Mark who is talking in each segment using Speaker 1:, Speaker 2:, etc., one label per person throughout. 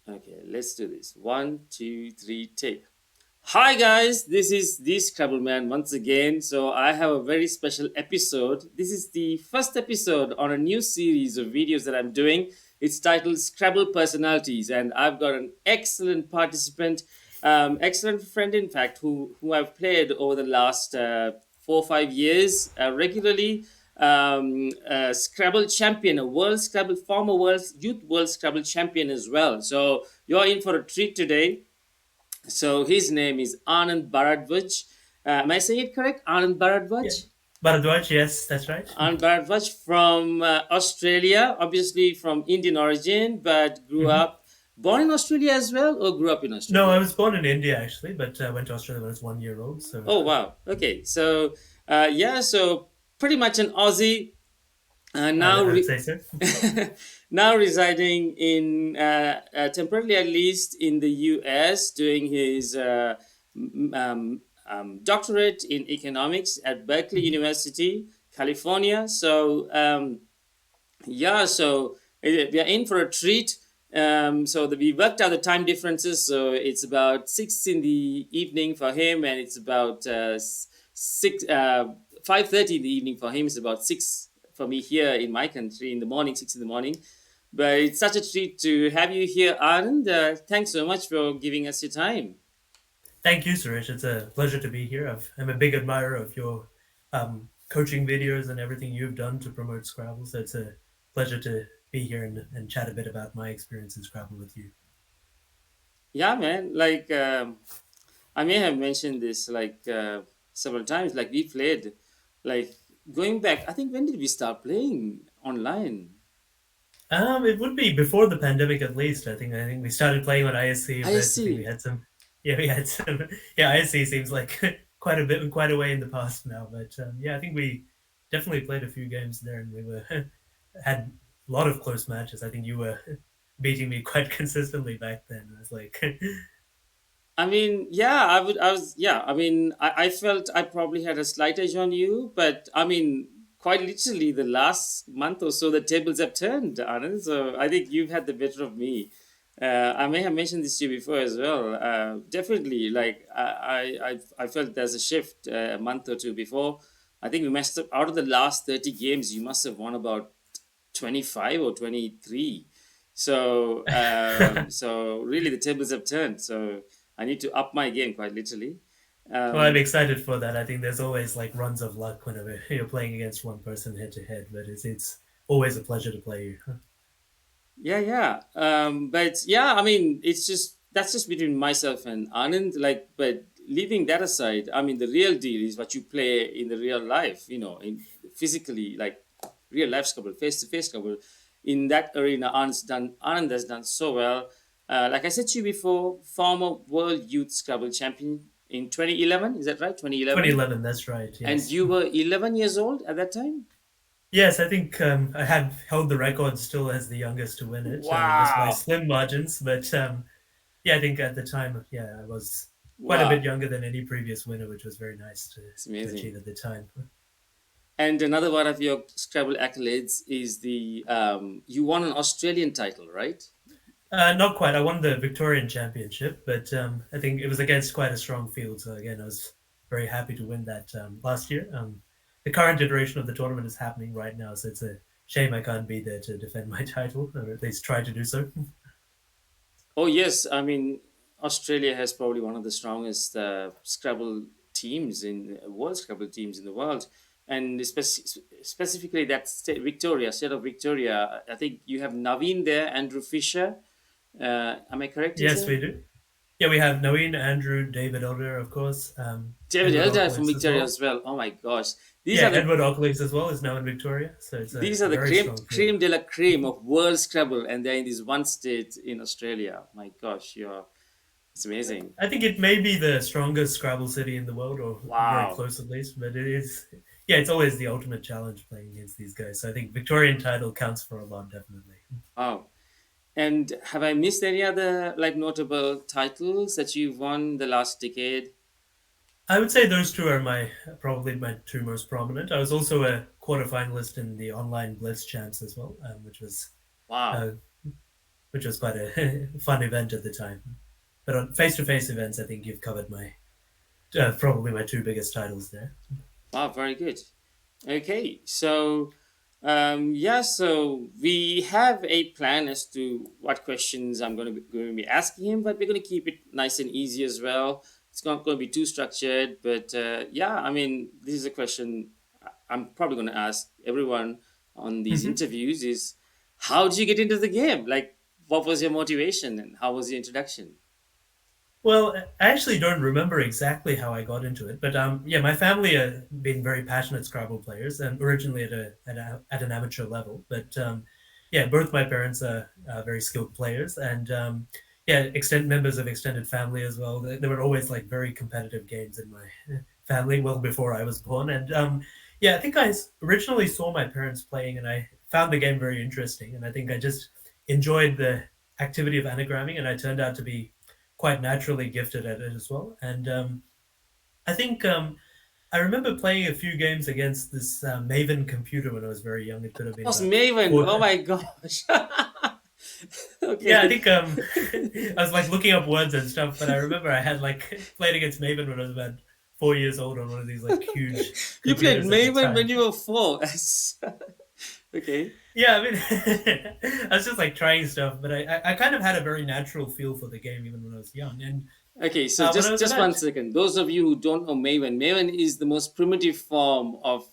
Speaker 1: Okay, let's do this. One, two, three, take. Hi guys, this is the Scrabble Man once again. So I have a very special episode. This is the first episode on a new series of videos that I'm doing. It's titled Scrabble Personalities, and I've got an excellent participant, excellent friend, in fact, who I've played over the last 4 or 5 years regularly. Scrabble champion, a world Scrabble, former world Scrabble champion as well. So you're in for a treat today. So his name is Anand Bharadwaj. Am I saying it correct? Anand
Speaker 2: Yeah.
Speaker 1: Bharadwaj?
Speaker 2: Bharadwaj, yes, that's right.
Speaker 1: Anand Bharadwaj from Australia, obviously from Indian origin, but
Speaker 2: hmm
Speaker 1: born in Australia as well, or grew up in
Speaker 2: No, I
Speaker 1: Australia?
Speaker 2: was born in India actually, but I went to Australia when I was 1 year old. So,
Speaker 1: Oh, wow. Okay. So, yeah, so pretty much an Aussie. Now,
Speaker 2: I would say so.
Speaker 1: now residing in temporarily at least in the U.S., doing his doctorate in economics at Berkeley
Speaker 2: Mhm.
Speaker 1: University, California. So yeah, so we are in for a treat. We worked out the time differences. So it's about 6 in the evening for him, and it's about six 5:30 in the evening for him. It's about 6 for me here in my country in the morning, 6 in the morning. But it's such a treat to have you here, Anand. Thanks so much for giving us your time.
Speaker 2: Thank you, Suresh. It's a pleasure to be here. I'm a big admirer of your coaching videos and everything you've done to promote Scrabble. So it's a pleasure to be here and chat a bit about my experience in Scrabble with you.
Speaker 1: Yeah, man. I may have mentioned this several times. Like we played, like going back. I think when did we start playing online?
Speaker 2: It would be before the pandemic, at least. I think we started playing on ISC a
Speaker 1: I
Speaker 2: bit. I think we
Speaker 1: see.
Speaker 2: had some. Yeah, we had some. Yeah, ISC seems like quite a way in the past now. But yeah, I think we definitely played a few games there, and we were had a lot of close matches. I think you were beating me quite consistently back then. I was like,
Speaker 1: I mean, yeah, I would. I was. Yeah, I mean, I felt I probably had a slight edge on you, but I mean, quite literally, the last month or so, the tables have turned, Anand. So I think you've had the better of me. I may have mentioned this to you before as well. Definitely, I felt there's a shift a month or two before. I think we messed up out of the last 30 games. You must have won about 25 or 23. So so really the tables have turned. So I need to up my game quite literally.
Speaker 2: well, I'm
Speaker 1: Um,
Speaker 2: excited for that. I think there's always like runs of luck whenever you're playing against one person head to head, but it's always a pleasure to play you.
Speaker 1: yeah, yeah. But yeah, I mean, it's just that's just between myself and Anand. Like, but leaving that aside, I mean, the real deal is what you play in the real life. In physically, like real life Scrabble, face to face Scrabble. In that arena, Anand has done so well. Like I said to you before, former world youth Scrabble champion in 2011. Is that right? 2011.
Speaker 2: 2011, that's right.
Speaker 1: And
Speaker 2: Yes.
Speaker 1: you were 11 years old at that time.
Speaker 2: Yes, I think I had held the record still as the youngest to win it, just by
Speaker 1: Wow!
Speaker 2: slim margins. But yeah, I think at the time, yeah, I was quite a bit
Speaker 1: Wow!
Speaker 2: younger than any previous winner, which was very nice
Speaker 1: It's
Speaker 2: to achieve
Speaker 1: amazing.
Speaker 2: at the time.
Speaker 1: And another one of your Scrabble accolades is the you won an Australian title, right?
Speaker 2: Not quite. I won the Victorian Championship, but I think it was against quite a strong field. So again, I was very happy to win that last year. The current iteration of the tournament is happening right now, so it's a shame I can't be there to defend my title, or at least try to do so.
Speaker 1: Oh yes, I mean Australia has probably one of the strongest Scrabble teams in world Scrabble teams in the world, and specifically that state of Victoria. I think you have Naveen there, Andrew Fisher. Am I correct in
Speaker 2: Yes, we
Speaker 1: saying?
Speaker 2: do. Yeah, we have Noeen, Andrew, David Elder, of course,
Speaker 1: David
Speaker 2: Edward
Speaker 1: Elder from
Speaker 2: Ockleys as
Speaker 1: Victoria
Speaker 2: well.
Speaker 1: as well. Oh my gosh, these
Speaker 2: Yeah,
Speaker 1: are the
Speaker 2: Edward Ockleys as well is now in Victoria, so it's a
Speaker 1: these are the
Speaker 2: very strong field.
Speaker 1: creme de la creme of world Scrabble, and they're in this one state in Australia. My gosh, it's amazing.
Speaker 2: I think it may be the strongest Scrabble city in the world, or very
Speaker 1: Wow,
Speaker 2: close at least, but it is, yeah, it's always the ultimate challenge playing against these guys. So I think Victorian title counts for a lot, definitely.
Speaker 1: wow. And have I missed any other like notable titles that you've won the last decade?
Speaker 2: I would say those two are probably my two most prominent. I was also a quarterfinalist in the online Blitz champs as well, which was
Speaker 1: Wow.
Speaker 2: uh, which was quite a fun event at the time. But on face-to-face events, I think you've covered my probably my two biggest titles there.
Speaker 1: Wow, very good. Okay, so yeah, so we have a plan as to what questions I'm going to be asking him, but we're going to keep it nice and easy as well. It's not going to be too structured, but yeah, I mean, this is a question I'm probably going to ask everyone on these
Speaker 2: Mm-hmm.
Speaker 1: interviews: is how did you get into the game? Like, what was your motivation, and how was the introduction?
Speaker 2: Well, I actually don't remember exactly how I got into it, but yeah, my family been very passionate Scrabble players, and originally at an amateur level. But yeah, both my parents are very skilled players, and yeah, extended members of extended family as well. There were always like very competitive games in my family well before I was born, and yeah, I think originally saw my parents playing, and I found the game very interesting, and I think I just enjoyed the activity of anagramming, and I turned out to be quite naturally gifted at it as well. And I think I remember playing a few games against this Maven computer when I was very young. It could have been
Speaker 1: Was
Speaker 2: about
Speaker 1: Maven? Oh
Speaker 2: four.
Speaker 1: my gosh.
Speaker 2: Yeah, I
Speaker 1: Okay.
Speaker 2: think I was like looking up words and stuff, but I remember I had like played against Maven when I was about 4 years old on one of these like huge
Speaker 1: You played
Speaker 2: computers at the
Speaker 1: Maven when
Speaker 2: time.
Speaker 1: you were four. Okay.
Speaker 2: Yeah, I mean, I was just like trying stuff, but I kind of had a very natural feel for the game even when I was young. And
Speaker 1: Okay, so
Speaker 2: when I was
Speaker 1: just one
Speaker 2: about
Speaker 1: second. Those of you who don't know Maven, Maven is the most primitive form of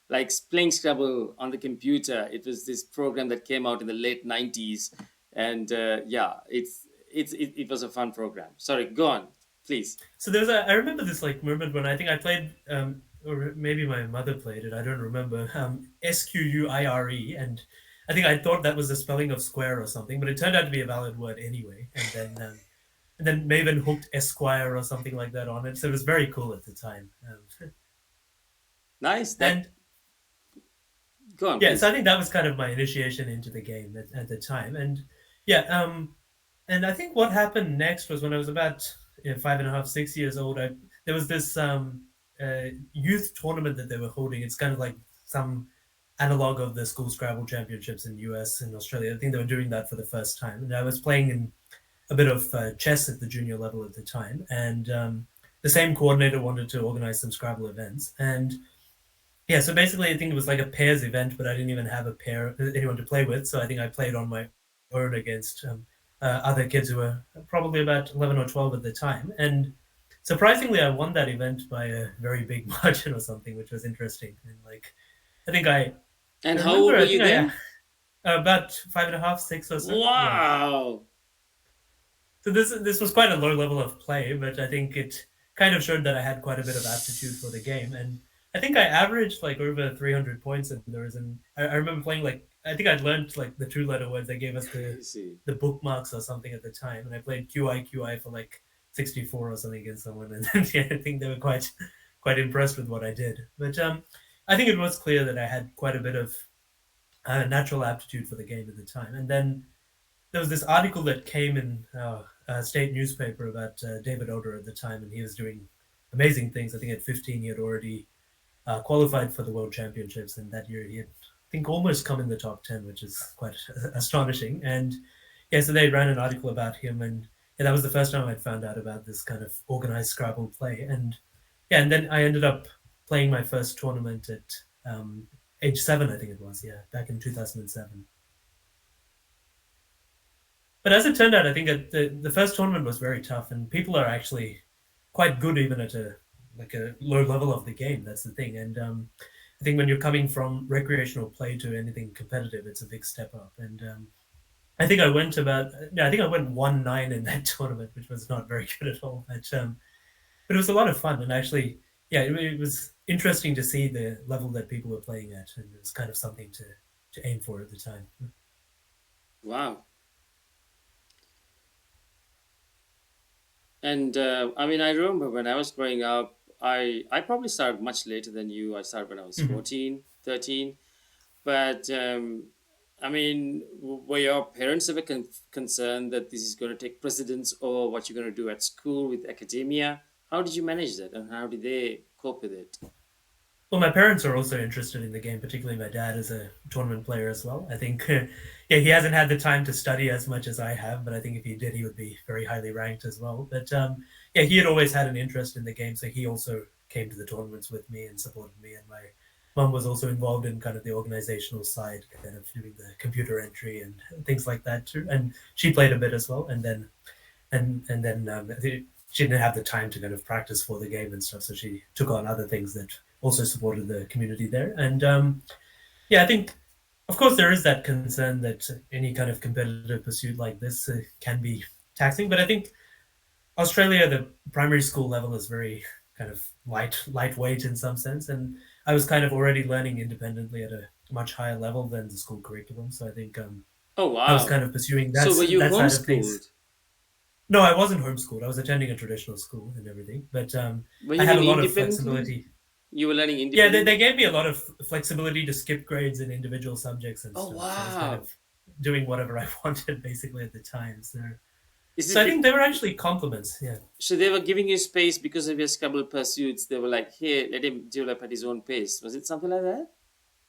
Speaker 1: like playing Scrabble on the computer. It was this program that came out in the late '90s, and yeah, it was a fun program. Sorry, go on, please.
Speaker 2: So there's I remember this like moment when I think I played or maybe my mother played it, I don't remember. Squire, and I think I thought that was the spelling of square or something, but it turned out to be a valid word anyway. And then Maven hooked Esquire or something like that on it. So it was very cool at the time.
Speaker 1: Nice. That
Speaker 2: And
Speaker 1: go on,
Speaker 2: yeah, so I
Speaker 1: please.
Speaker 2: think that was kind of my initiation into the game at the time. And yeah, and I think what happened next was when I was about 5.5, 6 years old. There was this youth tournament that they were holding. It's kind of like some analog of the school Scrabble championships in US and Australia. I think they were doing that for the first time, and I was playing in a bit of chess at the junior level at the time. And the same coordinator wanted to organize some Scrabble events, and yeah, so basically, I think it was like a pairs event, but I didn't even have a pair anyone to play with. So I think I played on my own against other kids who were probably about 11 or 12 at the time. And surprisingly, I won that event by a very big margin or something, which was interesting. And like, I think I
Speaker 1: And how
Speaker 2: remember,
Speaker 1: old were
Speaker 2: I
Speaker 1: you
Speaker 2: think I
Speaker 1: then?
Speaker 2: about 5.5, 6 or so. Yeah.
Speaker 1: Wow.
Speaker 2: So this was quite a low level of play, but I think it kind of showed that I had quite a bit of aptitude for the game, and I think I averaged like over 300 points in those. And I remember playing like I think I'd learned like the two-letter words. They gave us
Speaker 1: Crazy.
Speaker 2: the bookmarks or something at the time, and I played QI for like 64 or something against someone, and yeah, I think they were quite impressed with what I did. But I think it was clear that I had quite a bit of natural aptitude for the game at the time, and then there was this article that came in a state newspaper about David Oder at the time, and he was doing amazing things. I think at 15 he had already qualified for the World Championships, and that year he had, I think, almost come in the top 10, which is quite astonishing. And yeah, so they ran an article about him, and yeah, that was the first time I'd found out about this kind of organized Scrabble play. And yeah, and then I ended up playing my first tournament at age 7, I think it was, yeah, back in 2007. But as it turned out, I think that the first tournament was very tough, and people are actually quite good even at a low level of the game. That's the thing, and I think when you're coming from recreational play to anything competitive, it's a big step up. And I think I went about yeah, I think I went 1-9 in that tournament, which was not very good at all. But it was a lot of fun, and actually, yeah, it was interesting to see the level that people were playing at, and it was kind of something to aim for at the time.
Speaker 1: Wow. And I mean, I remember when I was growing up, I probably started much later than you. I started when I was
Speaker 2: Mhm.
Speaker 1: 14, 13. But I mean, were your parents ever concerned that this is going to take precedence over what you're going to do at school with academia? How did you manage that, and how did they cope with it?
Speaker 2: Well, my parents are also interested in the game, particularly my dad is a tournament player as well. I think, yeah, he hasn't had the time to study as much as I have, but I think if he did, he would be very highly ranked as well. But yeah, he had always had an interest in the game, so he also came to the tournaments with me and supported me. And my mum was also involved in kind of the organizational side, kind of doing the computer entry and things like that too. And she played a bit as well. And then she didn't have the time to kind of practice for the game and stuff, so she took on other things that also supported the community there. And yeah, I think, of course, there is that concern that any kind of competitive pursuit like this can be taxing. But I think Australia, the primary school level is very kind of lightweight in some sense, and I was kind of already learning independently at a much higher level than the school curriculum. So I think
Speaker 1: Oh
Speaker 2: I was
Speaker 1: wow!
Speaker 2: kind of pursuing
Speaker 1: So were you
Speaker 2: that side of things.
Speaker 1: homeschooled?
Speaker 2: No, I wasn't homeschooled. I was attending a traditional school and everything, but
Speaker 1: Were
Speaker 2: I
Speaker 1: you
Speaker 2: had a
Speaker 1: living
Speaker 2: lot of
Speaker 1: independently?
Speaker 2: flexibility.
Speaker 1: You were learning
Speaker 2: Yeah, they
Speaker 1: independently.
Speaker 2: gave me a lot of flexibility to skip grades in individual subjects and
Speaker 1: Oh
Speaker 2: stuff. So I was kind
Speaker 1: wow!
Speaker 2: of doing whatever I wanted basically at the time.
Speaker 1: Is
Speaker 2: So
Speaker 1: it
Speaker 2: I think they were actually compliments. Yeah.
Speaker 1: so they were giving you space because of your Scrabble pursuits? They were like, "Here, let him develop at his own pace." Was it something like that?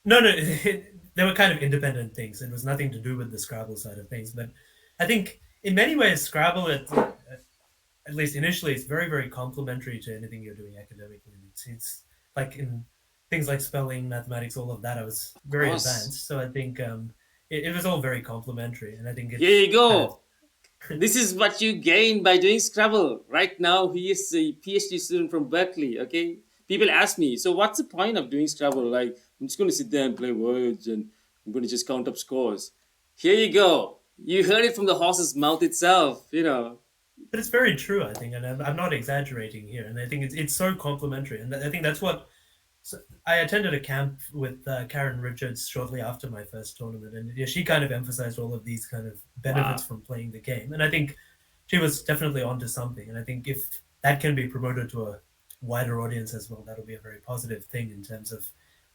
Speaker 2: No, no, they were kind of independent things. It was nothing to do with the Scrabble side of things. But I think in many ways, Scrabble, at least initially, it's very, very complementary to anything you're doing academically. It's like in things like spelling, mathematics, all of that. I was
Speaker 1: Of
Speaker 2: very
Speaker 1: course.
Speaker 2: advanced, so I think it was all very complementary, and I think it
Speaker 1: Here you
Speaker 2: kind of
Speaker 1: go. This is what you gain by doing Scrabble. Right now, he is a PhD student from Berkeley. Okay, people ask me, so what's the point of doing Scrabble? Like, I'm just going to sit there and play words, and I'm going to just count up scores. Here you go. You heard it from the horse's mouth itself.
Speaker 2: but it's very true, I think, and I'm not exaggerating here. And I think it's so complementary, and I think that's what. So I attended a camp with Karen Richards shortly after my first tournament, and yeah, she kind of emphasized all of these kind of benefits
Speaker 1: Wow.
Speaker 2: from playing the game. And I think she was definitely onto something. And I think if that can be promoted to a wider audience as well, that'll be a very positive thing in terms of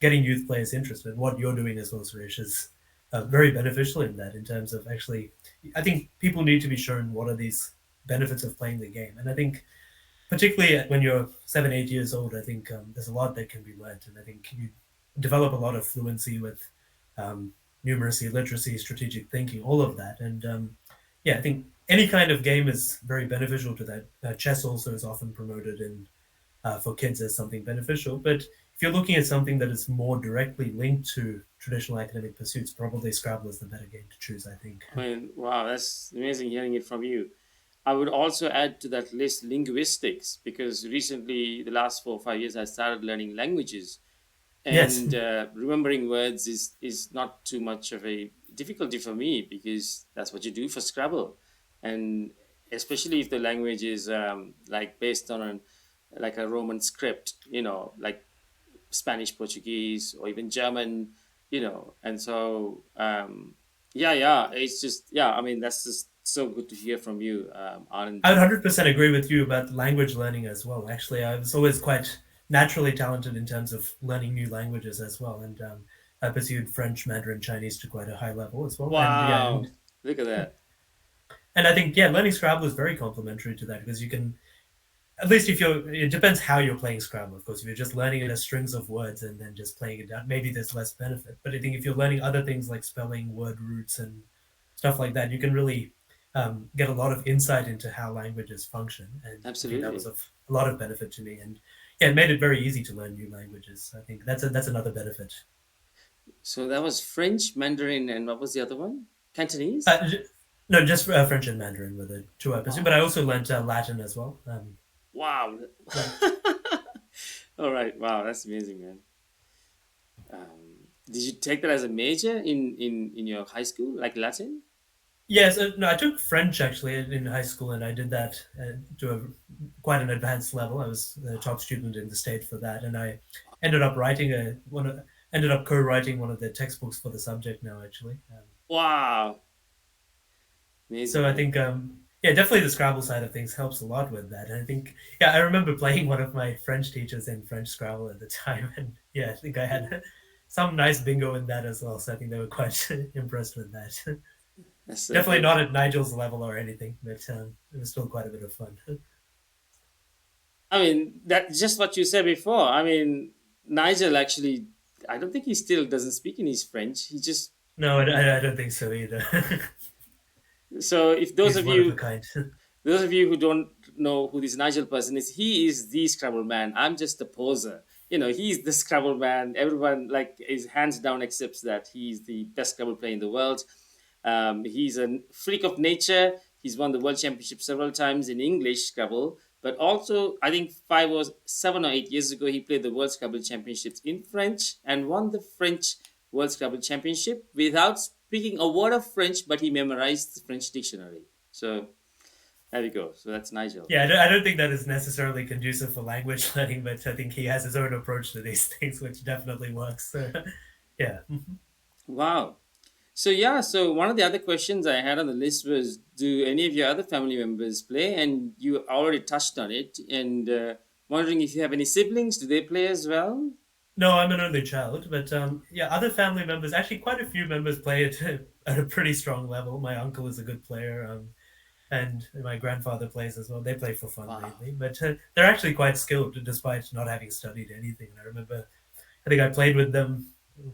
Speaker 2: getting youth players interested. What you're doing as well, Suresh, is very beneficial in that. In terms of actually, I think people need to be shown what are these benefits of playing the game. And I think particularly when you're 7, 8 years old, I think there's a lot that can be learned, and I think you develop a lot of fluency with um, numeracy, literacy, strategic thinking, all of that. And yeah, I think any kind of game is very beneficial to that. Chess also is often promoted in for kids as something beneficial, but if you're looking at something that is more directly linked to traditional academic pursuits, probably Scrabble is the better game to choose, I think.
Speaker 1: I mean, wow, that's amazing hearing it from you. I would also add to that list linguistics because recently, the last 4 or 5 years, I started learning languages,
Speaker 2: Yes,
Speaker 1: and remembering words is not too much of a difficulty for me because that's what you do for Scrabble, and especially if the language is like based on like a Roman script, like Spanish, Portuguese, or even German, and so yeah, yeah, it's just yeah. I mean, that's just so good to hear from you, Anand.
Speaker 2: I would 100% agree with you about language learning as well. Actually, I was always quite naturally talented in terms of learning new languages as well. And I pursued French, Mandarin, Chinese to quite a high level as well. And yeah,
Speaker 1: Wow, look at that.
Speaker 2: and I think, yeah, learning Scrabble is very complementary to that because you can, at least if you're, it depends how you're playing Scrabble. Of course, if you're just learning it as strings of words and then just playing it down, maybe there's less benefit. But I think if you're learning other things like spelling, word roots, and stuff like that, you can really get a lot of insight into how languages function. And I think that was
Speaker 1: Absolutely.
Speaker 2: of a lot of benefit to me. And yeah, it made it very easy to learn new languages. I think that's another benefit.
Speaker 1: So that was French, Mandarin, and what was the other one? Cantonese?
Speaker 2: Uh, no, just French and Mandarin were the two I pursued, but I
Speaker 1: Wow.
Speaker 2: also learned Latin as well.
Speaker 1: Wow.
Speaker 2: But
Speaker 1: All right. Wow, that's amazing, man. Did you take that as a major in your high school, like Latin?
Speaker 2: yes, no, I took French actually in high school, and I did that to quite an advanced level. I was the top student in the state for that, and I ended up writing ended up co-writing one of the textbooks for the subject now actually.
Speaker 1: Wow,
Speaker 2: So
Speaker 1: amazing,
Speaker 2: I
Speaker 1: man.
Speaker 2: think yeah, definitely the Scrabble side of things helps a lot with that. And I think yeah, I remember playing one of my French teachers in French Scrabble at the time, and yeah, I think I had some nice bingo in that as well. So I think they were quite impressed with that.
Speaker 1: That's so
Speaker 2: Definitely
Speaker 1: good.
Speaker 2: not at Nigel's level or anything, but it was still quite a bit of fun.
Speaker 1: I mean, that just what you said before. I mean, Nigel actually, I don't think he still doesn't speak in his French. He just
Speaker 2: No, I don't think so either.
Speaker 1: so if
Speaker 2: He's one of a kind.
Speaker 1: those of you who don't know who this Nigel person is, he is the Scrabble man. I'm just a poser. He's the Scrabble man. Everyone like is hands down accepts that he's the best Scrabble player in the world. He's a freak of nature. He's won the world championship several times in English Scrabble, but also I think 7 or 8 years ago he played the World Scrabble Championships in French and won the French World Scrabble Championship without speaking a word of French, but he memorized the French dictionary. So there we go. So that's Nigel.
Speaker 2: Yeah, I don't think that is necessarily conducive for language learning, but I think he has his own approach to these things, which definitely works. So, yeah.
Speaker 1: Wow. So yeah, so one of the other questions I had on the list was, do any of your other family members play? And you already touched on it. And wondering if you have any siblings. Do they play as well?
Speaker 2: No, I'm an only child, but yeah, other family members, actually, quite a few members play it at a pretty strong level. My uncle is a good player, and my grandfather plays as well. They play for fun
Speaker 1: Wow.
Speaker 2: mainly, but they're actually quite skilled despite not having studied anything. And I remember, I think I played with them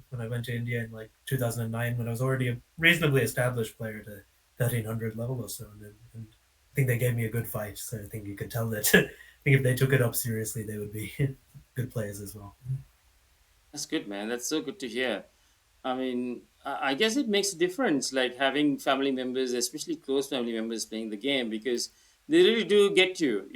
Speaker 2: when I went to India in like 2009 when I was already a reasonably established player at a 1300 level or so. And I think they gave me a good fight. So I think you could tell that I think if they took it up seriously, they would be good players as well.
Speaker 1: That's good, man. That's so good to hear. I mean, I guess it makes a difference, like having family members, especially close family members, playing the game because they really do get you.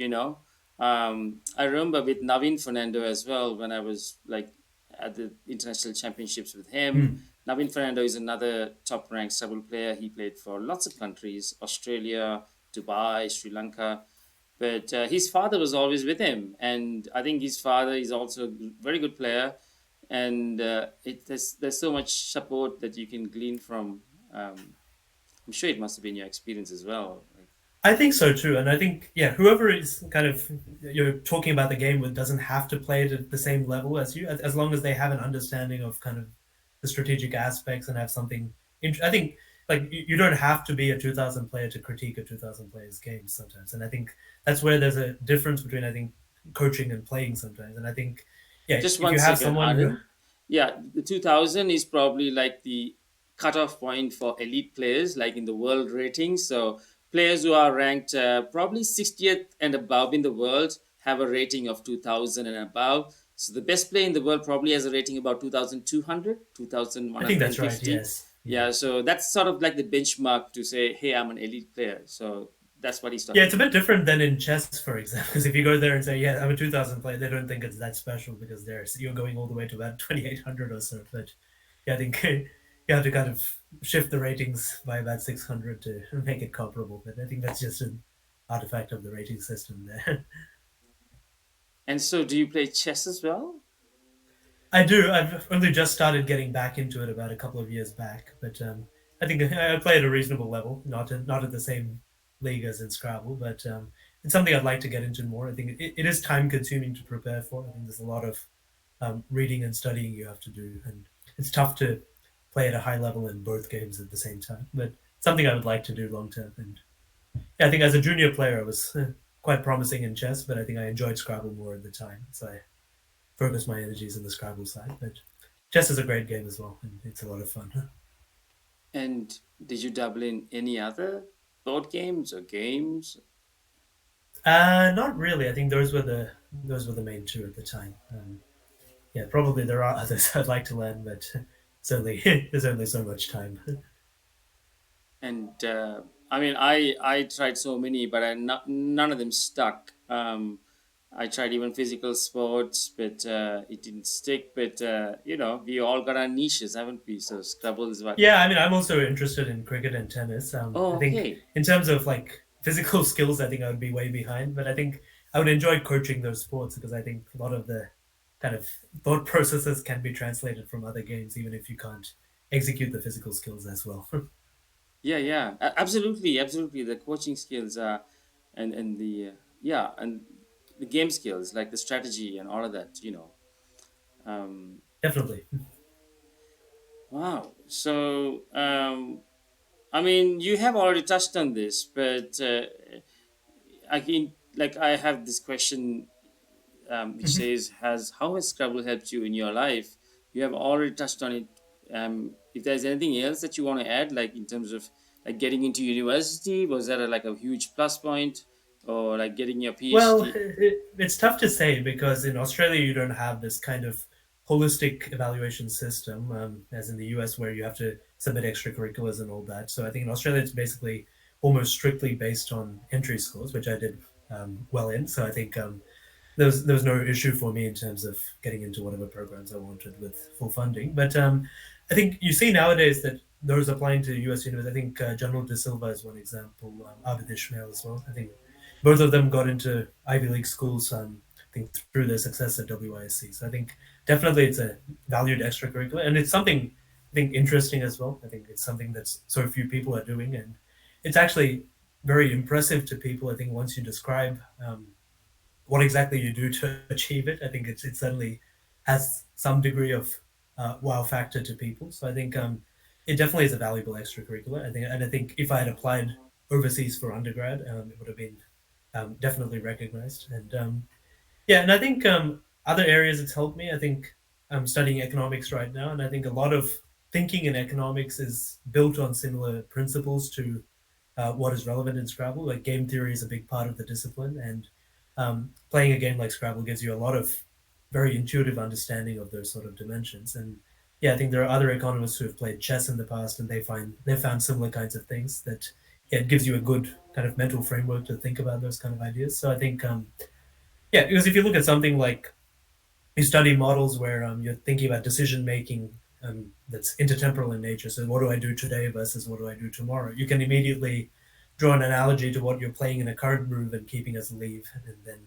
Speaker 1: I remember with Navin Fernando as well when I was like at the international championships with him.
Speaker 2: Mm.
Speaker 1: Navin Fernando is another top ranked Scrabble player. He played for lots of countries: Australia, Dubai, Sri Lanka. But his father was always with him, and I think his father is also a very good player, and there's so much support that you can glean from. Um, I'm sure it must have been your experience as well. Like,
Speaker 2: I think so too, and I think yeah, whoever is kind of you're talking about the game with doesn't have to play it at the same level as you, as long as they have an understanding of kind of the strategic aspects and have something. I think like you don't have to be a 2000 player to critique a 2000 player's game sometimes, and I think that's where there's a difference between I think coaching and playing sometimes, and I think yeah,
Speaker 1: just
Speaker 2: if
Speaker 1: one
Speaker 2: you have
Speaker 1: second,
Speaker 2: someone who
Speaker 1: Anand. Yeah, the 2000 is probably like the cutoff point for elite players, like in the world ratings. So players who are ranked probably 60th and above in the world have a rating of 2000 and above. So the best player in the world probably has a rating about 2200, two thousand one
Speaker 2: I think
Speaker 1: hundred and
Speaker 2: that's right.
Speaker 1: fifty.
Speaker 2: Yes, yeah.
Speaker 1: Yeah, so that's sort of like the benchmark to say, hey, I'm an elite player. So that's what he's
Speaker 2: Yeah,
Speaker 1: talking
Speaker 2: it's a bit
Speaker 1: about.
Speaker 2: different than in chess, for example. Because if you go there and say, "Yeah, I'm a 2000 player," they don't think it's that special because you're going all the way to about 2800 or so. But yeah, I think you have to kind of shift the ratings by about 600 to make it comparable. But I think that's just an artifact of the rating system there.
Speaker 1: And so do you play chess as well?
Speaker 2: I do. I've only just started getting back into it about a couple of years back, but I think I play at a reasonable level, not at the same league as in Scrabble, but it's something I'd like to get into more. I think it is time consuming to prepare for. I think there's a lot of reading and studying you have to do, and it's tough to play at a high level in both games at the same time. But something I would like to do long term. And yeah, I think as a junior player, I was quite promising in chess, but I think I enjoyed Scrabble more at the time, so I focus my energies in the Scrabble side. But chess is a great game as well, and it's a lot of fun.
Speaker 1: And did you dabble in any other board games or games?
Speaker 2: Not really. I think those were the main two at the time. Yeah, probably there are others I'd like to learn, but it's only there's only so much time.
Speaker 1: And I mean, I tried so many, but none of them stuck. I tried even physical sports, but it didn't stick. But we all got our niches, haven't we? So Scrabble is what.
Speaker 2: Yeah, I mean, I'm also interested in cricket and tennis. I
Speaker 1: Oh,
Speaker 2: think
Speaker 1: okay.
Speaker 2: in terms of like physical skills, I think I would be way behind, but I think I would enjoy coaching those sports because I think a lot of the kind of thought processes can be translated from other games, even if you can't execute the physical skills as well.
Speaker 1: Yeah, yeah, absolutely, absolutely. The coaching skills are, and the yeah, and the game skills like the strategy and all of that. Um,
Speaker 2: Definitely.
Speaker 1: wow. So I mean, you have already touched on this, but again, like I have this question which says, "Has how has Scrabble helped you in your life?" You have already touched on it. If there's anything else that you want to add, like in terms of like getting into university, was that like a huge plus point, or like getting your
Speaker 2: Well,
Speaker 1: PhD?
Speaker 2: it's tough to say because in Australia you don't have this kind of holistic evaluation system, as in the US, where you have to submit extracurriculars and all that. So I think in Australia it's basically almost strictly based on entry scores, which I did well in. So I think there was no issue for me in terms of getting into whatever programs I wanted with full funding. But I think you see nowadays that those applying to US universities, I think General De Silva is one example, Abid Ishmael as well. I think both of them got into Ivy League schools, I think, through their success at WISC. So I think definitely it's a valued extracurricular, and it's something I think interesting as well. I think it's something that so few people are doing, and it's actually very impressive to people. I think once you describe what exactly you do to achieve it. I think it certainly has some degree of wow factor to people. So I think it definitely is a valuable extracurricular. I think if I had applied overseas for undergrad, it would have been definitely recognized. And yeah, and I think other areas it's helped me. I think I'm studying economics right now, and I think a lot of thinking in economics is built on similar principles to what is relevant in Scrabble. Like game theory is a big part of the discipline, and playing a game like Scrabble gives you a lot of very intuitive understanding of those sort of dimensions. And yeah, I think there are other economists who have played chess in the past, and they found similar kinds of things that yeah, it gives you a good kind of mental framework to think about those kind of ideas. So I think yeah, because if you look at something like you study models where you're thinking about decision making that's intertemporal in nature. So, what do I do today versus what do I do tomorrow? You can immediately draw an analogy to what you're playing in a card move and keeping as leave, and then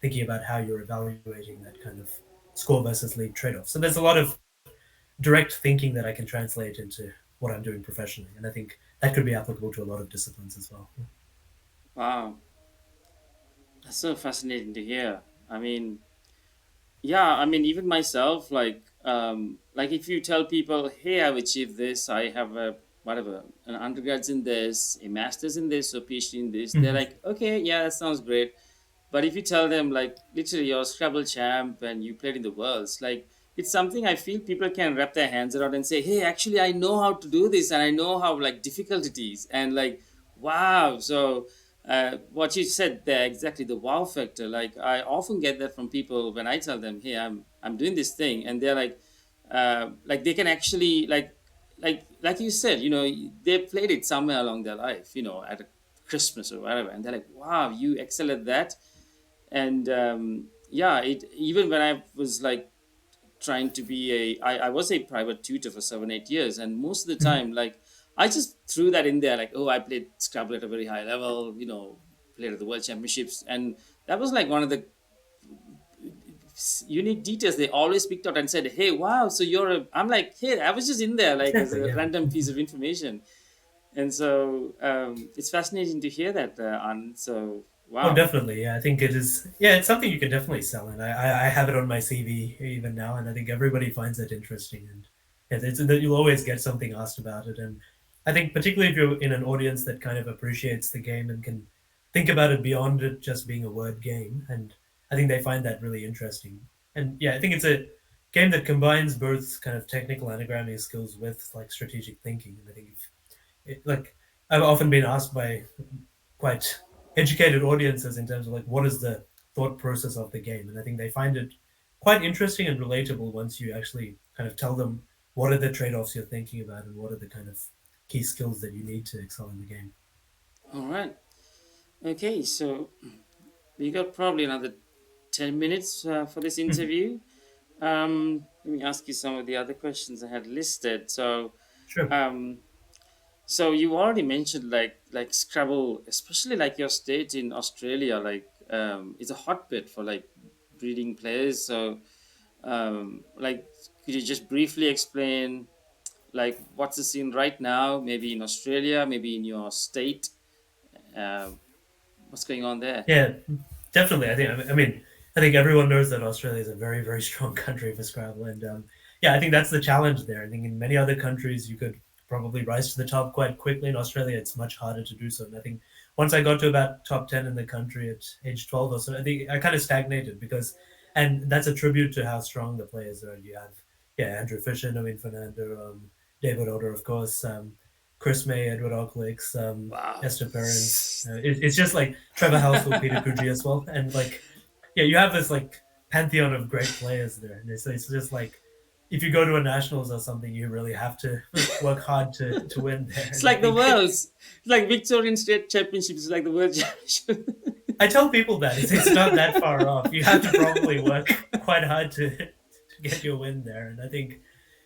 Speaker 2: thinking about how you're evaluating that kind of score versus leave trade off. So, there's a lot of direct thinking that I can translate into what I'm doing professionally. And I think that could be applicable to a lot of disciplines as well.
Speaker 1: Wow, that's so fascinating to hear. I mean, yeah, I mean, even myself, like if you tell people, "Hey, I've achieved this. I have a whatever, an undergrad's in this, a master's in this, or PhD in this," they're
Speaker 2: Mhm.
Speaker 1: like, "Okay, yeah, that sounds great." But if you tell them like literally you're a Scrabble champ and you played in the Worlds, like it's something I feel people can wrap their hands around and say, "Hey, actually, I know how to do this, and I know how like difficult it is," and like, wow. So what you said there, exactly the wow factor. Like I often get that from people when I tell them, "Hey, I'm doing this thing," and they're like they can actually like you said, they played it somewhere along their life, at a Christmas or whatever, and they're like, "Wow, you excel at that." And yeah, it even when I was like trying to be I was a private tutor for 7 8 years, and most of the
Speaker 2: Mhm.
Speaker 1: time, like I just threw that in there, like, "Oh, I played Scrabble at a very high level, played at the world championships," and that was like one of the unique details they always picked out and said, "Hey, wow, so I'm like, "Hey, I was just in there like as
Speaker 2: Exactly.
Speaker 1: a
Speaker 2: Yeah.
Speaker 1: random piece of information." And so it's fascinating to hear that, Anand. So
Speaker 2: Oh,
Speaker 1: wow.
Speaker 2: definitely. Yeah, I think it is. Yeah, it's something you can definitely sell, and I have it on my CV even now, and I think everybody finds it interesting, and it's that you'll always get something asked about it, and I think particularly if you're in an audience that kind of appreciates the game and can think about it beyond it just being a word game, and I think they find that really interesting. And yeah, I think it's a game that combines both kind of technical anagramming skills with like strategic thinking, and I think if like I've often been asked by quite educated audiences in terms of like what is the thought process of the game, and I think they find it quite interesting and relatable once you actually kind of tell them what are the trade-offs you're thinking about and what are the kind of key skills that you need to excel in the game.
Speaker 1: All right. Okay, so we got probably another 10 minutes for this interview. Let me ask you some of the other questions I had listed.
Speaker 2: Sure.
Speaker 1: Um, so you already mentioned like Scrabble, especially like your state in Australia, like is a hotbed for like breeding players. So like, could you just briefly explain like what's the scene right now, maybe in Australia, maybe in your state, uh, what's going on there?
Speaker 2: Yeah, definitely. I think everyone knows that Australia is a very, very strong country for Scrabble, and yeah, I think that's the challenge there. I think in many other countries you could probably rise to the top quite quickly. In Australia, it's much harder to do so. And I think once I got to about top 10 in the country at age 12 or so, I think I kind of stagnated because and that's a tribute to how strong the players are. You have Andrew Fisher, Naveen Fernando, David Oder, of course, Chris May, Edward Ocklix,
Speaker 1: Wow.
Speaker 2: Esther Perrins. It's just like Trevor Housel, Peter Kuji as well, and like you have this like pantheon of great players there, and it's just like if you go to a nationals or something, you really have to work hard to win there.
Speaker 1: It's
Speaker 2: And I
Speaker 1: like the
Speaker 2: think
Speaker 1: world's. It's like Victorian State Championship is like the World Championship.
Speaker 2: I tell people that it's not that far off. You have to probably work quite hard to get your win there, and I think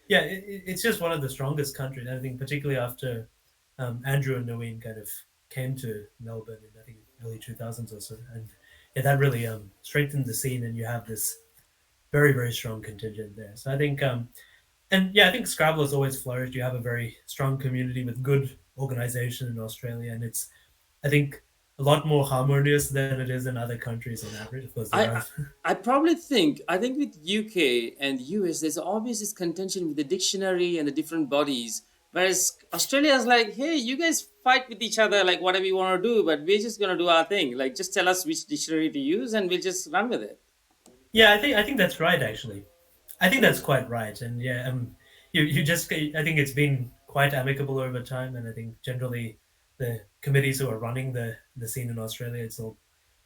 Speaker 2: it's just one of the strongest countries. I think particularly after Andrew and Naveen kind of came to Melbourne in I think early 2000s or so, and that really strengthened the scene, and you have this very strong contingent there. So I think and I think Scrabble has always flourished. You have a very strong community with good organization in Australia, and it's I think a lot more harmonious than it is in other countries on average. Of course, there
Speaker 1: I
Speaker 2: are.
Speaker 1: I I probably think with UK and US there's always this contention with the dictionary and the different bodies. Whereas Australia is like, hey, you guys fight with each other like whatever you want to do, but we're just gonna do our thing. Like just tell us which dictionary to use and we'll just run with it.
Speaker 2: Yeah, I think that's right. Actually, I think that's quite right. And you just I think it's been quite amicable over time, and I think generally the committees who are running the scene in Australia,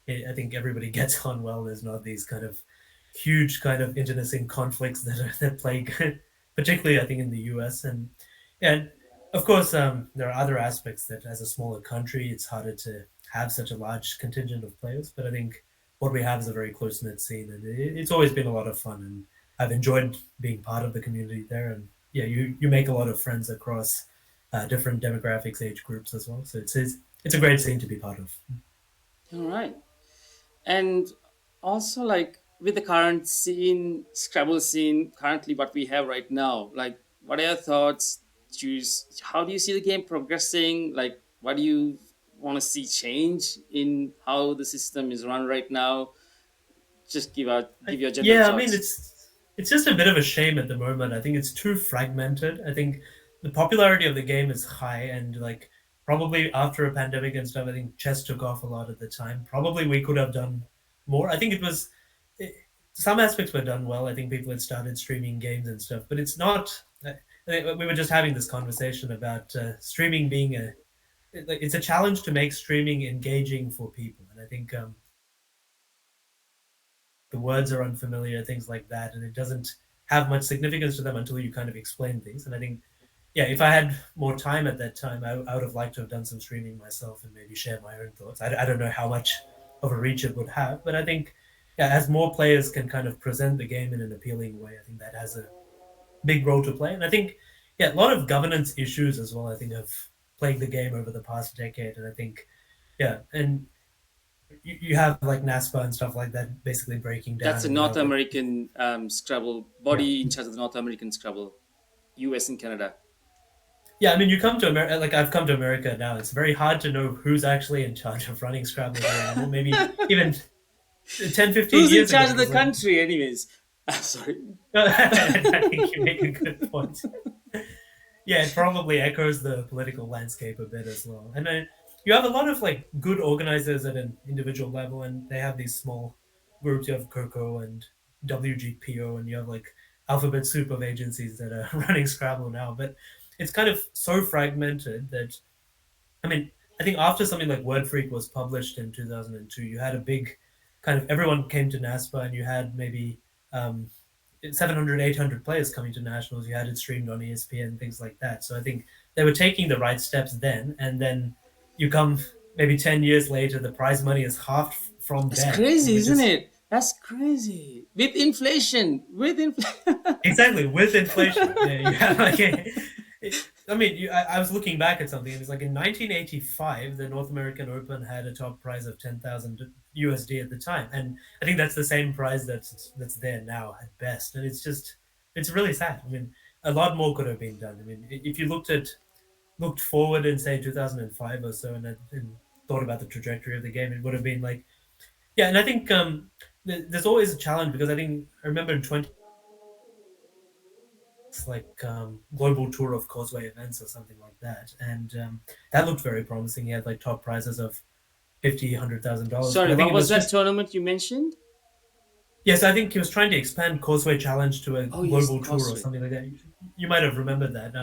Speaker 2: I think everybody gets on well. There's not these kind of huge kind of internecine conflicts that plague, particularly I think in the US. And of course there are other aspects that as a smaller country it's harder to have such a large contingent of players. But I think what we have is a very close knit scene, and it's always been a lot of fun. And I've enjoyed being part of the community there. And you make a lot of friends across different demographics, age groups as well. So it's a great scene to be part of.
Speaker 1: All right. And also like with the current scene, Scrabble scene, currently what we have right now, like what are your thoughts? Choose how do you see the game progressing? Like what do you want to see change in how the system is run right now? Just give your general
Speaker 2: Yeah, I mean
Speaker 1: thoughts.
Speaker 2: it's just a bit of a shame at the moment. I think it's too fragmented. I think the popularity of the game is high, and like probably after a pandemic and stuff, I think chess took off a lot at the time. Probably we could have done more. I think it, some aspects were done well. I think people had started streaming games and stuff, but it's not. We were just having this conversation about streaming being it's a challenge to make streaming engaging for people, and I think the words are unfamiliar, things like that, and it doesn't have much significance to them until you kind of explain things. And I think, if I had more time at that time, I would have liked to have done some streaming myself and maybe share my own thoughts. I don't know how much of a reach it would have, but I think, as more players can kind of present the game in an appealing way, I think that has a big role to play. And I think, a lot of governance issues as well, I think, have plagued the game over the past decade. And I think, and you have like NASPA and stuff like that basically breaking
Speaker 1: That's
Speaker 2: down,
Speaker 1: a
Speaker 2: and you
Speaker 1: North
Speaker 2: have like
Speaker 1: American Scrabble
Speaker 2: yeah,
Speaker 1: body in charge of the North American Scrabble, US and Canada.
Speaker 2: I mean, you come to America. Like I've come to America now. It's very hard to know who's actually in charge of running Scrabble here anymore. Maybe even 10, 15
Speaker 1: Who's in
Speaker 2: years ago,
Speaker 1: charge
Speaker 2: it
Speaker 1: of the
Speaker 2: was like.
Speaker 1: country, anyways? Sorry.
Speaker 2: I think you make a good point. Yeah, it probably echoes the political landscape a bit as well. And then you have a lot of like good organizers at an individual level, and they have these small groups. You have Coco and WGPO, and you have like alphabet soup of agencies that are running Scrabble now. But it's kind of so fragmented that I mean, I think after something like Word Freak was published in 2002, you had a big kind of everyone came to NASPA, and you had maybe 700, 800 players coming to nationals. You had it streamed on ESPN, things like that. So I think they were taking the right steps then. And then you come maybe 10 years later, the prize money is halved from
Speaker 1: That's
Speaker 2: then,
Speaker 1: crazy,
Speaker 2: which
Speaker 1: isn't
Speaker 2: is
Speaker 1: it? That's crazy. With inflation. With inflation.
Speaker 2: exactly with inflation. Yeah, you have like I mean, I was looking back at something, and it's like in 1985, the North American Open had a top prize of 10,000 USD at the time, and I think that's the same prize that's there now at best, and it's really sad. I mean, a lot more could have been done. I mean, if you looked forward in say 2005 or so, and thought about the trajectory of the game, it would have been like and I think there's always a challenge because I think I remember in 20 like global tour of causeway events or something like that, and that looked very promising. He had like top prizes of $50,000, $100,000, but
Speaker 1: Sorry,
Speaker 2: I think
Speaker 1: what
Speaker 2: it
Speaker 1: was
Speaker 2: was
Speaker 1: that
Speaker 2: just
Speaker 1: tournament you mentioned?
Speaker 2: Yes, I think he was trying to expand Causeway Challenge to a
Speaker 1: Oh yes,
Speaker 2: global tour or
Speaker 1: Causeway.
Speaker 2: something like that. You might have remembered that.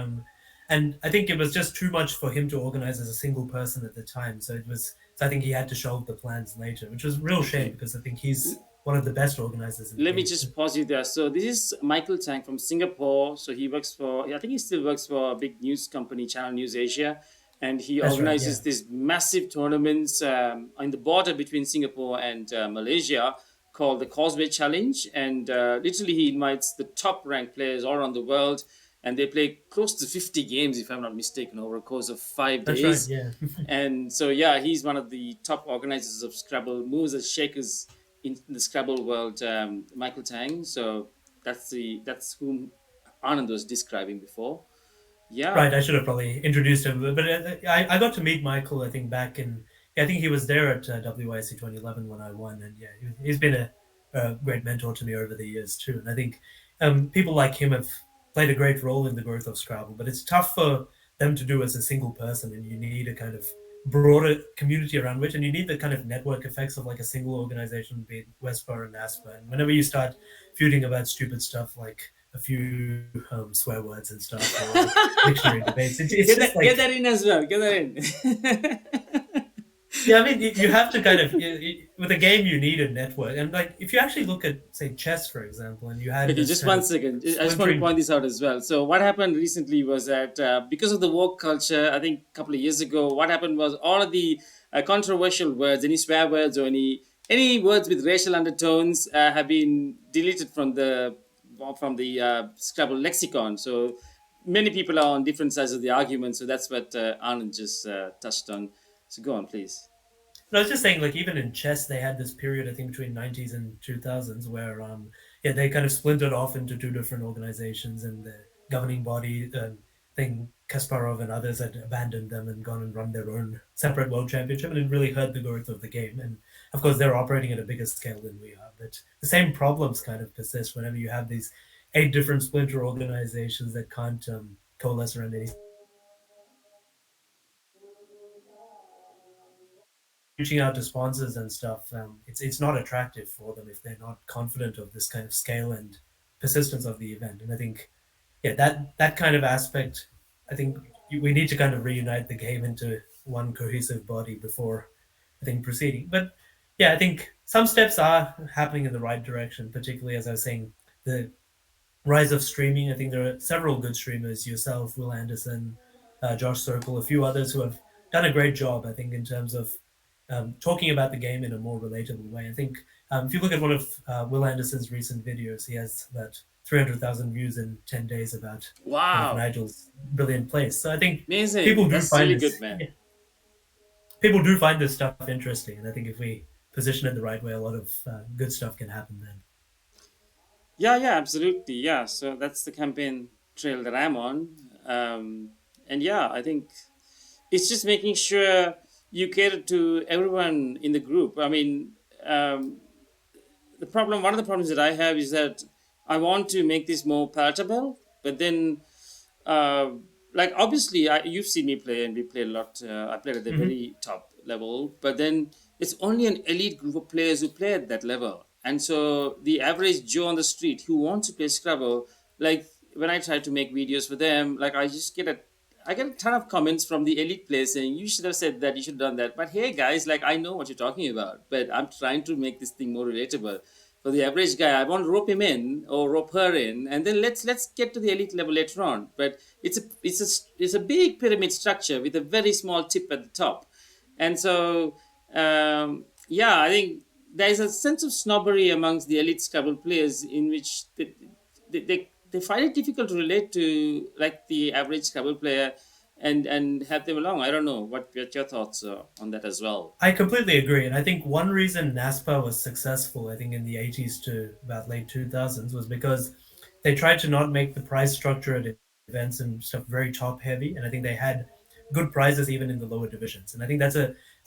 Speaker 2: And I think it was just too much for him to organize as a single person at the time. So it was. So I think he had to shelve the plans later, which was a real shame
Speaker 1: Okay.
Speaker 2: because I think he's one of the best organizers in the
Speaker 1: Let me
Speaker 2: game.
Speaker 1: just pause you there. So this is Michael Tang from Singapore. So he works for, I think he still works for a big news company, Channel News Asia, and he
Speaker 2: That's right. Yeah.
Speaker 1: organizes these massive tournaments on the border between Singapore and Malaysia called the Causeway Challenge. And literally, he invites the top ranked players all around the world, and they play close to 50 games, if I'm not mistaken, over a course of five
Speaker 2: That's right.
Speaker 1: days.
Speaker 2: Yeah.
Speaker 1: And so, yeah, he's one of the top organizers of Scrabble, moves and shakers in the Scrabble world, Michael Tang. So that's whom Anand was describing before. Yeah.
Speaker 2: Right, I should have probably introduced him, but I got to meet Michael. I think back in yeah, I think he was there at WIC 2011 when I won, and yeah, he's been a great mentor to me over the years too. And I think people like him have played a great role in the growth of Scrabble, but it's tough for them to do as a single person, and you need a kind of broader community around which, and you need the kind of network effects of like a single organization, be it Westbar and NASPA. And whenever you start feuding about stupid stuff like a few swear words and stuff or dictionary debates. It's just
Speaker 1: Get
Speaker 2: like,
Speaker 1: that in as well. Get that in.
Speaker 2: yeah, I mean, you have to kind of, with a game, you need a network. And like, if you actually look at, say, chess, for example, and you had
Speaker 1: Okay,
Speaker 2: this
Speaker 1: just
Speaker 2: kind
Speaker 1: one
Speaker 2: of
Speaker 1: second. I just want to point
Speaker 2: splintering.
Speaker 1: this out as well. So, what happened recently was that because of the woke culture, I think a couple of years ago, what happened was all of the controversial words, any swear words or any words with racial undertones, have been deleted from the Scrabble lexicon. So, many people are on different sides of the argument. So that's what Anand just touched on. So, go on, please.
Speaker 2: But I was just saying, like, even in chess, they had this period, I think, between 90s and 2000s where, yeah, they kind of splintered off into two different organizations, and the governing body, I think Kasparov and others had abandoned them and gone and run their own separate world championship, and it really hurt the growth of the game. And of course, they're operating at a bigger scale than we are, but the same problems kind of persist whenever you have these eight different splinter organizations that can't coalesce around any reaching out to sponsors and stuff. It's not attractive for them if they're not confident of this kind of scale and persistence of the event. And I think, yeah, that kind of aspect, I think we need to kind of reunite the game into one cohesive body before I think proceeding. But yeah, I think some steps are happening in the right direction, particularly as I was saying, the rise of streaming. I think there are several good streamers, yourself, Will Anderson, Josh Circle, a few others who have done a great job, I think, in terms of talking about the game in a more relatable way. I think if you look at one of Will Anderson's recent videos, he has about 300,000 views in 10 days about one of
Speaker 1: Wow.
Speaker 2: Nigel's brilliant plays. So I think
Speaker 1: Amazing.
Speaker 2: people do
Speaker 1: That's
Speaker 2: find
Speaker 1: really good,
Speaker 2: this,
Speaker 1: man.
Speaker 2: yeah, people do find this stuff interesting. And I think if we position it the right way, a lot of good stuff can happen then.
Speaker 1: Yeah, yeah, absolutely. Yeah. So that's the campaign trail that I'm on. And yeah, I think it's just making sure you cater to everyone in the group. I mean, um, one of the problems that I have is that I want to make this more palatable, but then uh, like obviously you've seen me play and we play a lot. I played at the
Speaker 2: Hmm.
Speaker 1: very top level, but then it's only an elite group of players who play at that level, and so the average Joe on the street who wants to play Scrabble, like when I try to make videos for them, like I get a ton of comments from the elite players saying you should have said that, you should have done that. But hey guys, like I know what you're talking about, but I'm trying to make this thing more relatable for the average guy. I want to rope him in or rope her in, and then let's get to the elite level later on. But it's a big pyramid structure with a very small tip at the top, and so yeah, I think there is a sense of snobbery amongst the elite Scrabble players in which they find it difficult to relate to like the average Scrabble player and have them along. I don't know what your thoughts are on that as well.
Speaker 2: I completely agree. And I think one reason NASPA was successful, I think, in the 80s to about late 2000s was because they tried to not make the prize structure at events and stuff very top heavy. And I think they had good prizes even in the lower divisions. And I think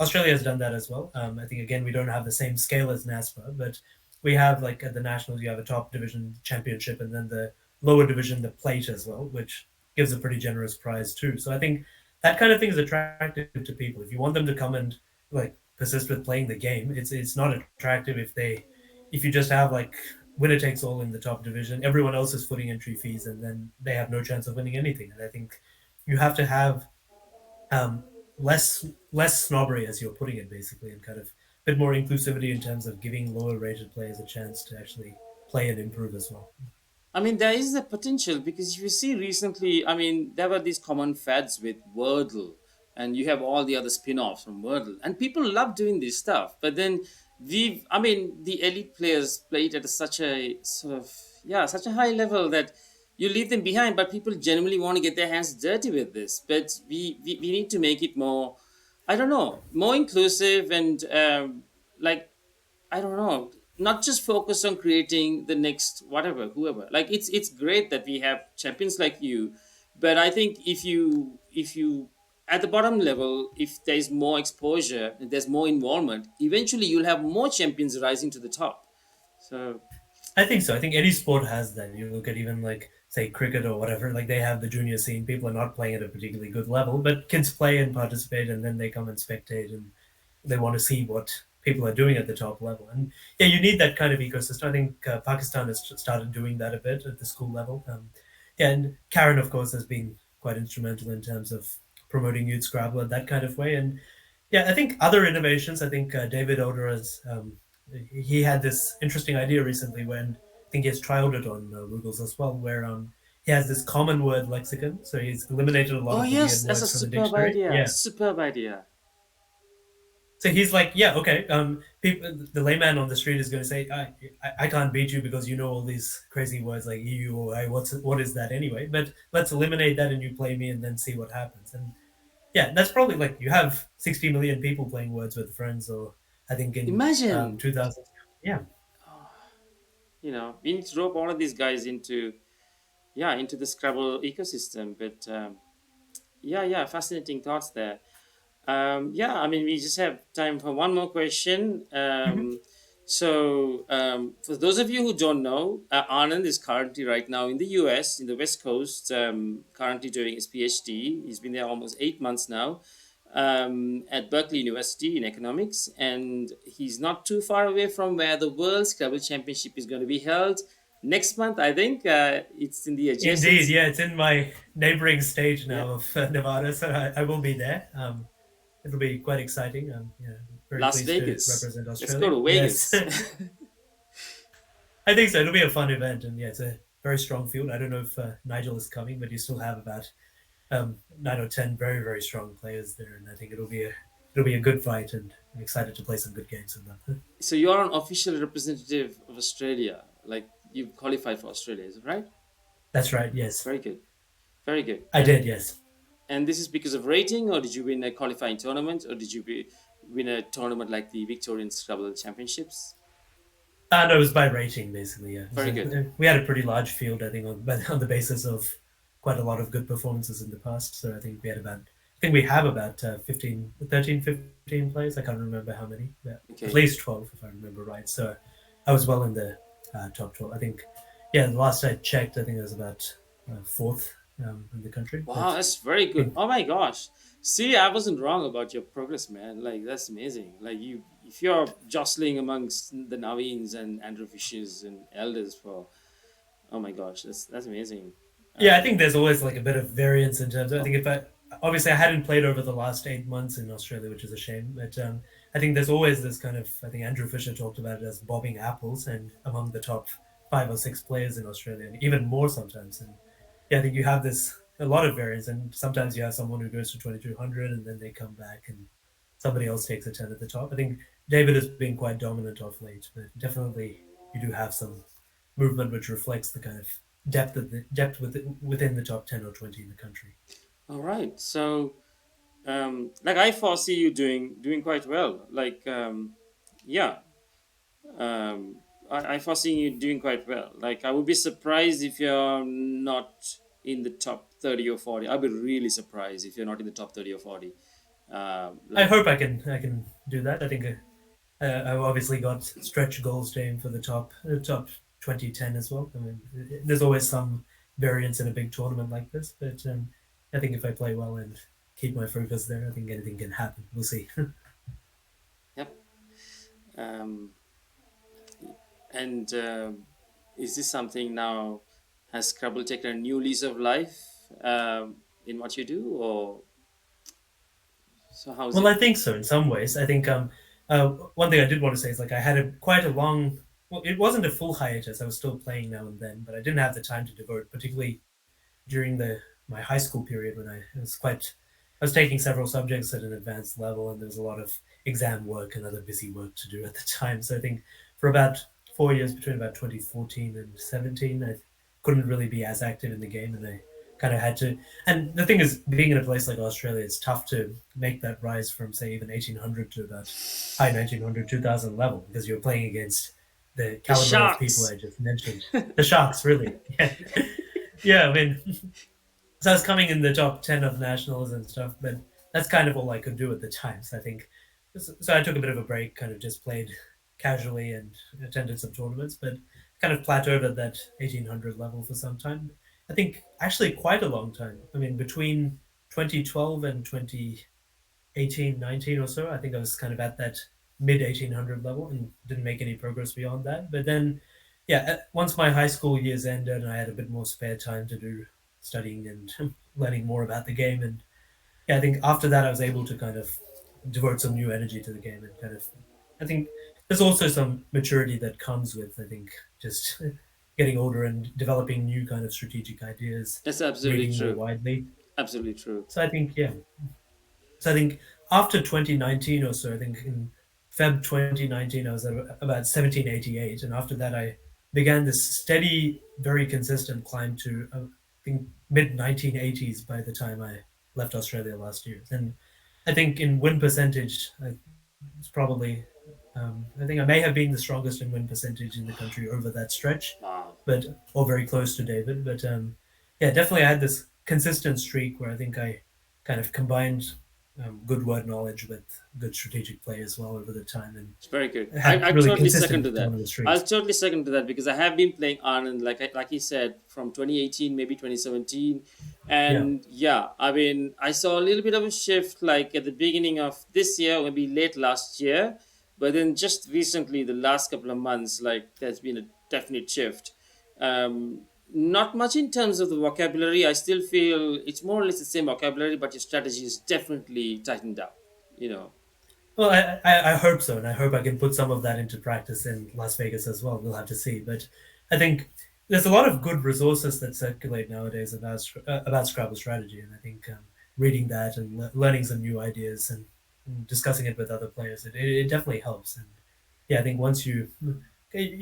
Speaker 2: Australia has done that as well. I think, again, we don't have the same scale as NASPA, but we have, like, at the Nationals, you have a top division championship and then the lower division, the plate as well, which gives a pretty generous prize too. So I think that kind of thing is attractive to people. If you want them to come and like persist with playing the game, it's not attractive if they if you just have like winner takes all in the top division, everyone else is footing entry fees, and then they have no chance of winning anything. And I think you have to have um, less snobbery, as you're putting it, basically, and kind of a bit more inclusivity in terms of giving lower rated players a chance to actually play and improve as well.
Speaker 1: I mean, there is the potential because if you see recently, I mean, there were these common fads with Wordle, and you have all the other spin offs from Wordle, and people love doing this stuff. But then I mean, the elite players play it at such a sort of, yeah, such a high level that you leave them behind, but people genuinely want to get their hands dirty with this. But we need to make it more, I don't know, more inclusive and like I don't know, not just focus on creating the next whatever, whoever. Like it's great that we have champions like you, but I think if you at the bottom level, if there's more exposure and there's more involvement, eventually you'll have more champions rising to the top. So
Speaker 2: I think so. I think any sport has that. You look at even like say cricket or whatever, like they have the junior scene. People are not playing at a particularly good level, but kids play and participate, and then they come and spectate, and they want to see what people are doing at the top level. And yeah, you need that kind of ecosystem. I think Pakistan has started doing that a bit at the school level. Yeah, and Karen, of course, has been quite instrumental in terms of promoting youth Scrabble in that kind of way. And yeah, I think other innovations. I think David Odera's he had this interesting idea recently when I think he has trialed it on Google's as well, where he has this common word lexicon. So he's eliminated a lot
Speaker 1: oh
Speaker 2: of the weird
Speaker 1: yes, that's a
Speaker 2: words from the
Speaker 1: superb
Speaker 2: dictionary.
Speaker 1: idea.
Speaker 2: Yeah.
Speaker 1: Superb idea.
Speaker 2: So he's like, yeah, okay. People, the layman on the street is going to say, I can't beat you because you know all these crazy words like EU or I. What is that anyway? But let's eliminate that and you play me and then see what happens. And yeah, that's probably like you have 60 million people playing Words with Friends, or I think in
Speaker 1: Imagine,
Speaker 2: 2000. Yeah,
Speaker 1: we need to rope all of these guys into yeah into the Scrabble ecosystem. But yeah, fascinating thoughts there. Yeah, I mean, we just have time for one more question.
Speaker 2: hmm
Speaker 1: For those of you who don't know, Anand is currently right now in the US, in the West Coast, currently doing his PhD. He's been there almost 8 months now at Berkeley University in economics, and he's not too far away from where the World Scrabble Championship is going to be held next month. I think it's in the adjacent
Speaker 2: indeed. Yeah, it's in my neighboring state
Speaker 1: yeah
Speaker 2: now of Nevada, so I will be there. It'll be quite exciting. Yeah, very
Speaker 1: Las
Speaker 2: pleased to
Speaker 1: Vegas.
Speaker 2: represent
Speaker 1: Let's go
Speaker 2: Australia.
Speaker 1: to
Speaker 2: Yes.
Speaker 1: Vegas.
Speaker 2: I think so. It'll be a fun event, and yeah, it's a very strong field. I don't know if Nigel is coming, but you still have about 9 or 10 very very strong players there, and I think it'll be a good fight, and I'm excited to play some good games with them.
Speaker 1: So you're an official representative of Australia. Like you've qualified for Australia, is it right?
Speaker 2: That's right. Yes,
Speaker 1: Very good. Very good.
Speaker 2: I did. Yes.
Speaker 1: And this is because of rating, or did you win a qualifying tournament, or did you win a tournament like the Victorian Scrabble Championships?
Speaker 2: No, it was by rating basically. Yeah,
Speaker 1: Very good.
Speaker 2: we had a pretty large field, I think, on the basis of quite a lot of good performances in the past. So I think we had about, I think we have about 15, 13, 15 players. I can't remember how many, but at
Speaker 1: Okay.
Speaker 2: least 12 if I remember right. So I was well in the top 12. I think, yeah, the last I checked, I think it was about fourth in the country.
Speaker 1: Wow,
Speaker 2: But
Speaker 1: that's very
Speaker 2: I
Speaker 1: good.
Speaker 2: think
Speaker 1: Oh my gosh. See, I wasn't wrong about your progress, man. Like that's amazing. Like if you're jostling amongst the Naveens and Andrew Fishers and elders for, oh my gosh, that's amazing.
Speaker 2: Yeah, I
Speaker 1: Um,
Speaker 2: think there's always like a bit of variance in terms of, I
Speaker 1: oh,
Speaker 2: think if I obviously I hadn't played over the last 8 months in Australia, which is a shame. But I think there's always this kind of, I think Andrew Fisher talked about it as bobbing apples, and among the top 5 or 6 players in Australia, and even more sometimes. And yeah, I think you have this a lot of variance, and sometimes you have someone who goes to 2200 and then they come back and somebody else takes a 10 at the top. I think David has been quite dominant of late, but definitely you do have some movement which reflects the kind of depth within the top 10 or 20 in the country.
Speaker 1: all right. So, like I foresee you doing quite well. Like, yeah, I foresee you doing quite well. Like, I would be surprised if you're not in the top 30 or 40. I'd be really surprised if you're not in the top 30 or 40.
Speaker 2: I
Speaker 1: Like,
Speaker 2: hope I can do that. I think I've obviously got stretch goals to aim for the top 2010 as well. I mean, there's always some variance in a big tournament like this, but I think if I play well and keep my focus there, I think anything can happen. We'll see.
Speaker 1: yep. Um, And is this something now, has Scrabble taken a new lease of life in what you do, or so how's
Speaker 2: Well, I
Speaker 1: it?
Speaker 2: think so in some ways. I think one thing I did want to say is like I had a quite a long. Well, it wasn't a full hiatus. I was still playing now and then, but I didn't have the time to devote, particularly during the my high school period when I was taking several subjects at an advanced level, and there was a lot of exam work and other busy work to do at the time. So I think for about 4 years, between about 2014 and 17, I couldn't really be as active in the game, and I kind of had to. And the thing is, being in a place like Australia, it's tough to make that rise from say even 1800 to about high 1900, 2000 level because you're playing against the
Speaker 1: The
Speaker 2: caliber of people
Speaker 1: Sharks.
Speaker 2: I just mentioned. The Sharks, really. Yeah. Yeah, I mean, so I was coming in the top 10 of nationals and stuff, but that's kind of all I could do at the time. So I think, so I took a bit of a break, kind of just played casually and attended some tournaments, but kind of plateaued at that 1800 level for some time. I think actually quite a long time. I mean, between 2012 and 2018, 19 or so, I think I was kind of at that mid 1800 level and didn't make any progress beyond that. But then, yeah, once my high school years ended and I had a bit more spare time to do studying and learning more about the game, and yeah, I think after that I was able to kind of devote some new energy to the game and kind of, I think there's also some maturity that comes with, I think, just getting older and developing new kind of strategic ideas,
Speaker 1: That's absolutely
Speaker 2: reading more
Speaker 1: true.
Speaker 2: widely.
Speaker 1: Absolutely true.
Speaker 2: So I think, yeah, so I think after 2019 or so, I think in Feb 2019, I was at about 1788. And after that, I began this steady, very consistent climb to, I think, mid 1980s by the time I left Australia last year. And I think in win percentage, it's probably, I think I may have been the strongest in win percentage in the country over that stretch,
Speaker 1: Wow.
Speaker 2: but or very close to David. But yeah, definitely I had this consistent streak where I think I kind of combined good word knowledge with good strategic play as well over the time,
Speaker 1: It's very good.
Speaker 2: and
Speaker 1: I,
Speaker 2: had
Speaker 1: I
Speaker 2: really
Speaker 1: totally second
Speaker 2: consistent
Speaker 1: to that.
Speaker 2: tournament
Speaker 1: I'll
Speaker 2: streaks.
Speaker 1: totally second to that because I have been playing Anand, like he said, from 2018, maybe 2017.
Speaker 2: Yeah.
Speaker 1: And yeah, I mean, I saw a little bit of a shift like at the beginning of this year, maybe late last year. But then just recently, the last couple of months, like there's been a definite shift. Not much in terms of the vocabulary. I still feel it's more or less the same vocabulary, but your strategy is definitely tightened up, you know.
Speaker 2: Well, I hope so, and I hope I can put some of that into practice in Las Vegas as well. We'll have to see, but I think there's a lot of good resources that circulate nowadays about Scrabble strategy, and I think reading that and learning some new ideas and discussing it with other players, it definitely helps. And yeah, I think once you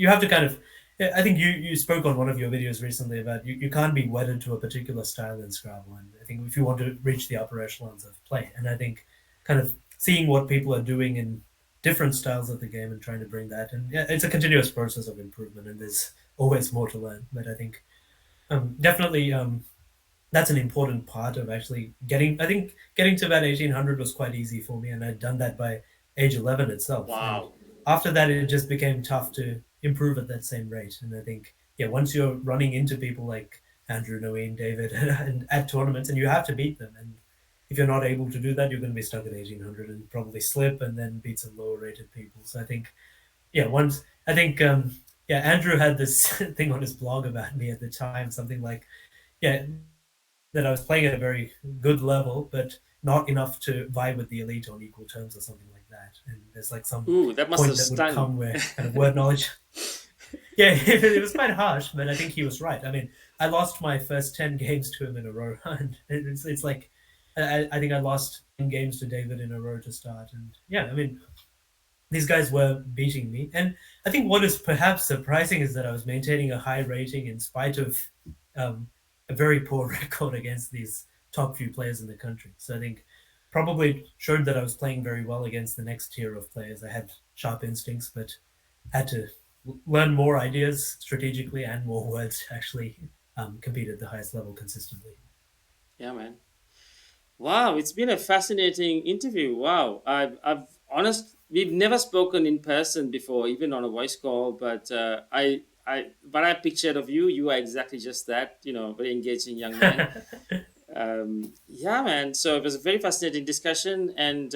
Speaker 2: have to kind of, I think you spoke on one of your videos recently about you can't be wedded to a particular style in Scrabble, and I think if you want to reach the upper echelons of play, and I think kind of seeing what people are doing in different styles of the game and trying to bring that, and yeah, it's a continuous process of improvement, and there's always more to learn. But I think definitely that's an important part of actually getting. I think getting to about 1800 was quite easy for me, and I'd done that by age 11 itself. And
Speaker 1: Wow.
Speaker 2: after that, it just became tough to improve at that same rate. And I think, yeah, once you're running into people like Andrew, Noeen, David, and at tournaments, and you have to beat them. And if you're not able to do that, you're going to be stuck at 1800 and probably slip and then beat some lower rated people. So I think, yeah, once I think, yeah, Andrew had this thing on his blog about me at the time, something like, yeah, that I was playing at a very good level, but not enough to vie with the elite on equal terms or something like that. And there's like some
Speaker 1: Ooh, that must
Speaker 2: point
Speaker 1: have
Speaker 2: that would
Speaker 1: stung.
Speaker 2: come where kind of word knowledge. Yeah, it was quite harsh, but I think he was right. I mean, I lost my first 10 games to him in a row, and it's like I think I lost 10 games to David in a row to start. And yeah, I mean, these guys were beating me. And I think what is perhaps surprising is that I was maintaining a high rating in spite of um, a very poor record against these top few players in the country. So I think probably showed that I was playing very well against the next tier of players. I had sharp instincts, but had to learn more ideas strategically and more words to actually compete at the highest level consistently.
Speaker 1: Yeah, man. Wow, it's been a fascinating interview. Wow, I've honest. We've never spoken in person before, even on a voice call. But but I pictured of you. You are exactly just that. You know, very engaging young man. Yeah, man. So it was a very fascinating discussion, and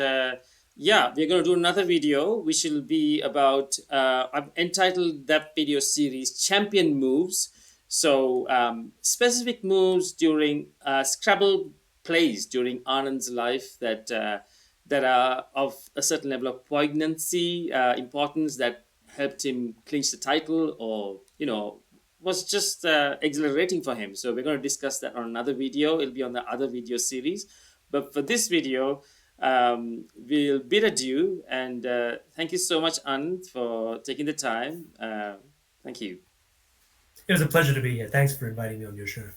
Speaker 1: Yeah, we're going to do another video which will be about, I've entitled that video series Champion Moves. So, specific moves during Scrabble plays during Anand's life that are of a certain level of poignancy, importance, that helped him clinch the title, or, was just exhilarating for him. So, we're going to discuss that on another video. It'll be on the other video series. But for this video, we'll bid adieu, and thank you so much, Anand, for taking the time. Thank you.
Speaker 2: It was a pleasure to be here. Thanks for inviting me on your show.